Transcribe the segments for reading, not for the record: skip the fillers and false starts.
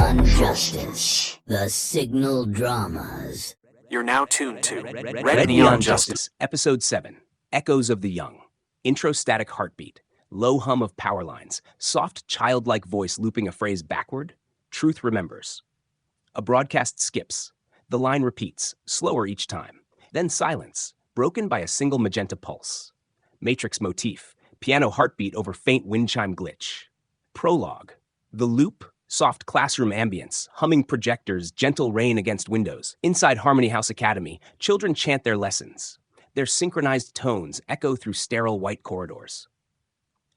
Beyond Justice, the Signal Dramas. You're now tuned to Red Neon Justice, Episode 7, Echoes of the Young. Intro static heartbeat, low hum of power lines, soft childlike voice looping a phrase backward, truth remembers. A broadcast skips. The line repeats, slower each time. Then silence, broken by a single magenta pulse. Matrix motif, piano heartbeat over faint wind chime glitch. Prologue, the loop, soft classroom ambience, humming projectors, gentle rain against windows. Inside Harmony House Academy, children chant their lessons. Their synchronized tones echo through sterile white corridors.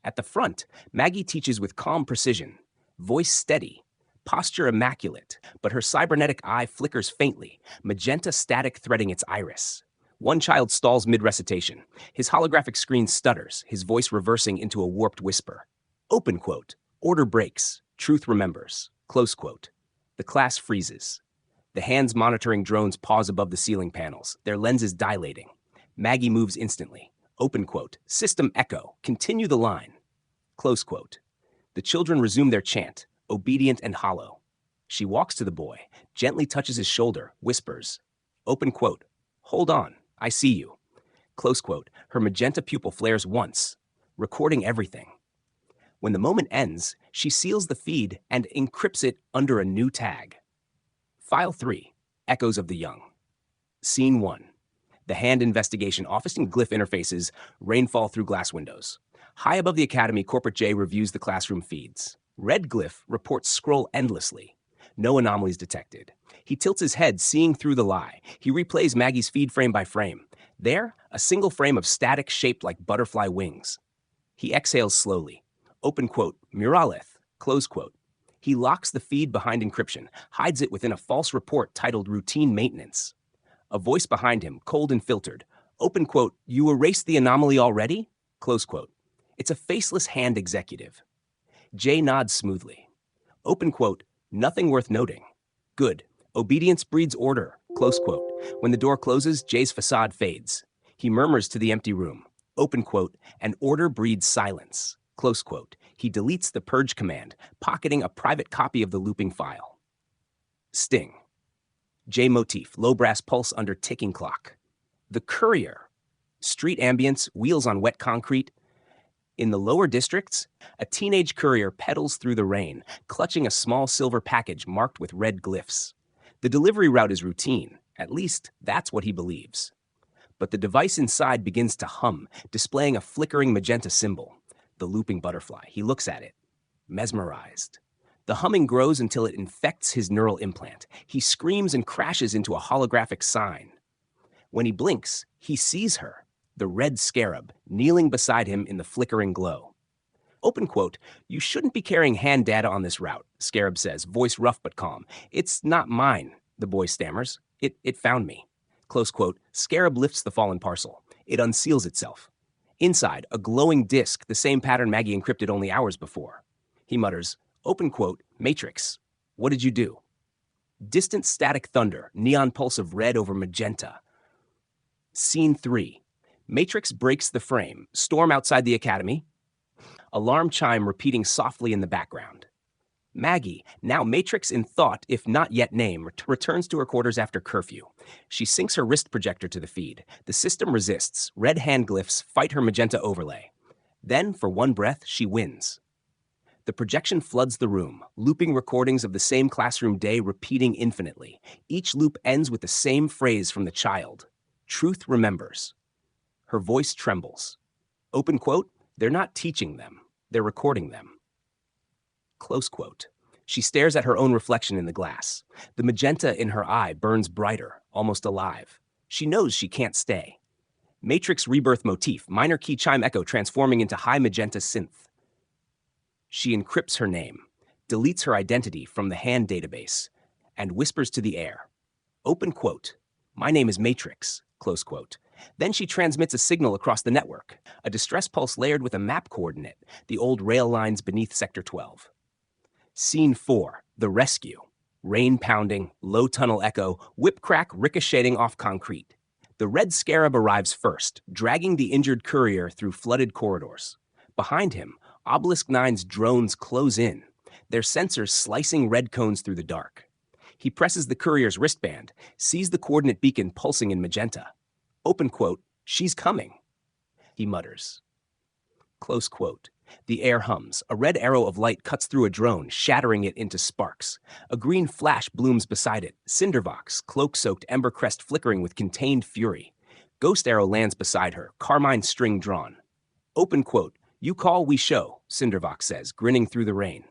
At the front, Maggie teaches with calm precision, voice steady, posture immaculate, but her cybernetic eye flickers faintly, magenta static threading its iris. One child stalls mid-recitation. His holographic screen stutters, his voice reversing into a warped whisper. Open quote, order breaks, truth remembers, close quote. The class freezes. The hands monitoring drones pause above the ceiling panels, their lenses dilating. Maggie moves instantly. Open quote, system echo, continue the line. Close quote. The children resume their chant, obedient and hollow. She walks to the boy, gently touches his shoulder, whispers. Open quote, hold on, I see you. Close quote, her magenta pupil flares once, recording everything. When the moment ends, she seals the feed and encrypts it under a new tag. File 3, Echoes of the Young. Scene 1. The Hand Investigation Office and Glyph interfaces, rainfall through glass windows. High above the academy, Corporate J reviews the classroom feeds. Red Glyph reports scroll endlessly. No anomalies detected. He tilts his head, seeing through the lie. He replays Maggie's feed frame by frame. There, a single frame of static shaped like butterfly wings. He exhales slowly. Open quote, Muralith, close quote. He locks the feed behind encryption, hides it within a false report titled Routine Maintenance. A voice behind him, cold and filtered. Open quote, you erased the anomaly already? Close quote. It's a faceless hand executive. Jay nods smoothly. Open quote, nothing worth noting. Good. Obedience breeds order. Close quote. When the door closes, Jay's facade fades. He murmurs to the empty room. Open quote, and order breeds silence. Close quote. He deletes the purge command, pocketing a private copy of the looping file. Sting. J motif, low brass pulse under ticking clock. The Courier. Street ambience, wheels on wet concrete. In the lower districts, a teenage courier pedals through the rain, clutching a small silver package marked with red glyphs. The delivery route is routine, at least that's what he believes. But the device inside begins to hum, displaying a flickering magenta symbol. The looping butterfly. He looks at it, mesmerized. The humming grows until it infects his neural implant. He screams and crashes into a holographic sign. When he blinks, he sees her, the Red Scarab, kneeling beside him in the flickering glow. Open quote, you shouldn't be carrying hand data on this route, Scarab says, voice rough but calm. It's not mine, the boy stammers. It found me. Close quote, Scarab lifts the fallen parcel. It unseals itself. Inside, a glowing disk, the same pattern Maggie encrypted only hours before. He mutters, open quote, Matrix, what did you do? Distant static thunder, neon pulse of red over magenta. Scene 3. Matrix breaks the frame, storm outside the academy. Alarm chime repeating softly in the background. Maggie, now Matrix in thought, if not yet name, returns to her quarters after curfew. She sinks her wrist projector to the feed. The system resists. Red hand glyphs fight her magenta overlay. Then, for one breath, she wins. The projection floods the room, looping recordings of the same classroom day repeating infinitely. Each loop ends with the same phrase from the child. Truth remembers. Her voice trembles. Open quote, they're not teaching them. They're recording them. Close quote. She stares at her own reflection in the glass. The magenta in her eye burns brighter, almost alive. She knows she can't stay. Matrix rebirth motif, minor key chime echo transforming into high magenta synth. She encrypts her name, deletes her identity from the hand database, and whispers to the air. Open quote. My name is Matrix. Close quote. Then she transmits a signal across the network, a distress pulse layered with a map coordinate, the old rail lines beneath Sector 12. Scene 4, the rescue. Rain pounding, low tunnel echo, whip crack ricocheting off concrete. The Red Scarab arrives first, dragging the injured courier through flooded corridors. Behind him, Obelisk 9's drones close in. their sensors slicing red cones through the dark. He presses the courier's wristband, sees the coordinate beacon pulsing in magenta. Open quote, "She's coming," he mutters. Close quote. The air hums. A red arrow of light cuts through a drone, shattering it into sparks. A green flash blooms beside it. Cindervox, cloak-soaked ember crest flickering with contained fury. Ghost arrow lands beside her, carmine string drawn. Open quote. "You call, we show," Cindervox says, grinning through the rain.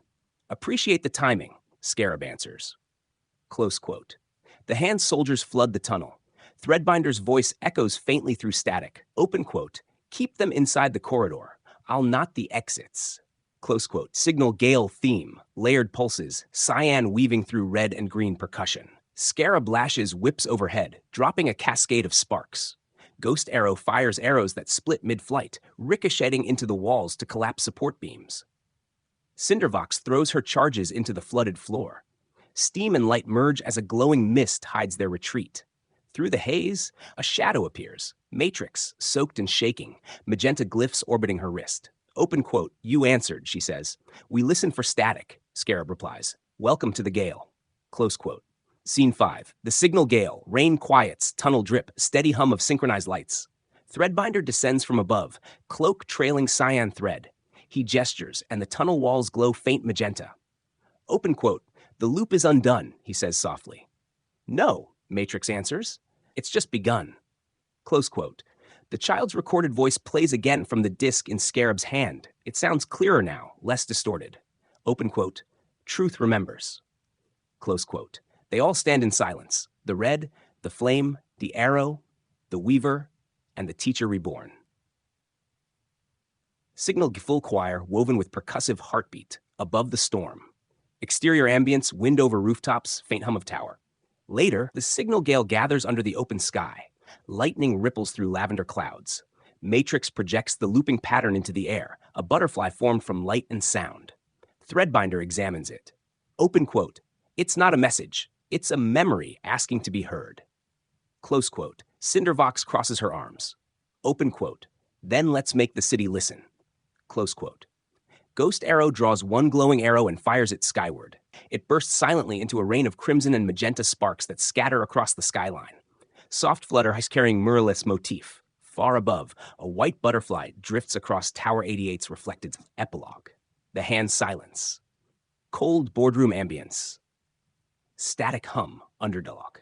"Appreciate the timing," Scarab answers. Close quote. The hand soldiers flood the tunnel. Threadbinder's voice echoes faintly through static. Open quote. "Keep them inside the corridor. I'll knot the exits." Close quote. Signal gale theme, layered pulses, cyan weaving through red and green percussion. Scarab lashes whips overhead, dropping a cascade of sparks. Ghost arrow fires arrows that split mid-flight, ricocheting into the walls to collapse support beams. Cindervox throws her charges into the flooded floor. Steam and light merge as a glowing mist hides their retreat. Through the haze, a shadow appears. Matrix, soaked and shaking, magenta glyphs orbiting her wrist. Open quote, "You answered," she says. "We listen for static," Scarab replies. "Welcome to the gale." Close quote. Scene 5. The signal gale, rain quiets, tunnel drip, steady hum of synchronized lights. Threadbinder descends from above, cloak trailing cyan thread. He gestures, and the tunnel walls glow faint magenta. Open quote. "The loop is undone," he says softly. "No," Matrix answers. "It's just begun." Close quote. The child's recorded voice plays again from the disc in Scarab's hand. It sounds clearer now, less distorted. Open quote. "Truth remembers." Close quote. They all stand in silence. The red, the flame, the arrow, the weaver, and the teacher reborn. Signal full choir woven with percussive heartbeat, above the storm. Exterior ambience, wind over rooftops, faint hum of tower. Later, the signal gale gathers under the open sky. Lightning ripples through lavender clouds. Matrix projects the looping pattern into the air, a butterfly formed from light and sound. Threadbinder examines it. Open quote. "It's not a message. It's a memory asking to be heard." Close quote. Cindervox crosses her arms. Open quote. "Then let's make the city listen." Close quote. Ghost Arrow draws one glowing arrow and fires it skyward. It bursts silently into a rain of crimson and magenta sparks that scatter across the skyline. Soft Flutter is carrying Muralith's motif. Far above, a white butterfly drifts across Tower 88's reflected epilogue. The hand silence. Cold boardroom ambience. Static hum underdog.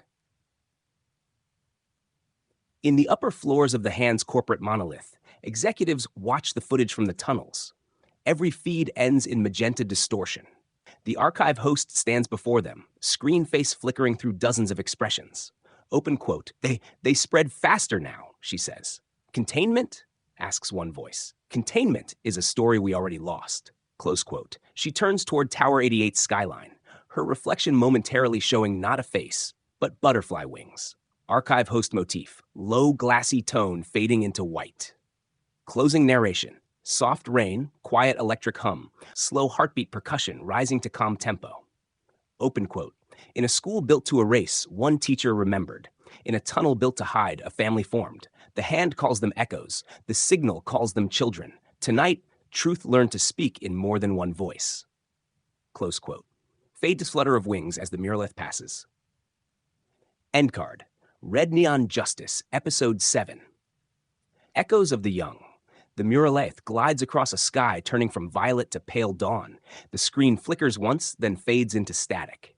In the upper floors of the hand's corporate monolith, executives watch the footage from the tunnels. Every feed ends in magenta distortion. The archive host stands before them, screen face flickering through dozens of expressions. Open quote. They spread faster now, she says. "Containment?" asks one voice. "Containment is a story we already lost." Close quote. She turns toward Tower 88's skyline, her reflection momentarily showing not a face, but butterfly wings. Archive host motif, low glassy tone fading into white. Closing narration. Soft rain, quiet electric hum, slow heartbeat percussion rising to calm tempo. Open quote. In a school built to erase, one teacher remembered. In a tunnel built to hide, a family formed. The hand calls them echoes. The signal calls them children. Tonight, truth learned to speak in more than one voice. Close quote. Fade to flutter of wings as the Muralith passes. End card. Red Neon Justice, Episode 7. Echoes of the Young. The Muralith glides across a sky turning from violet to pale dawn. The screen flickers once, then fades into static.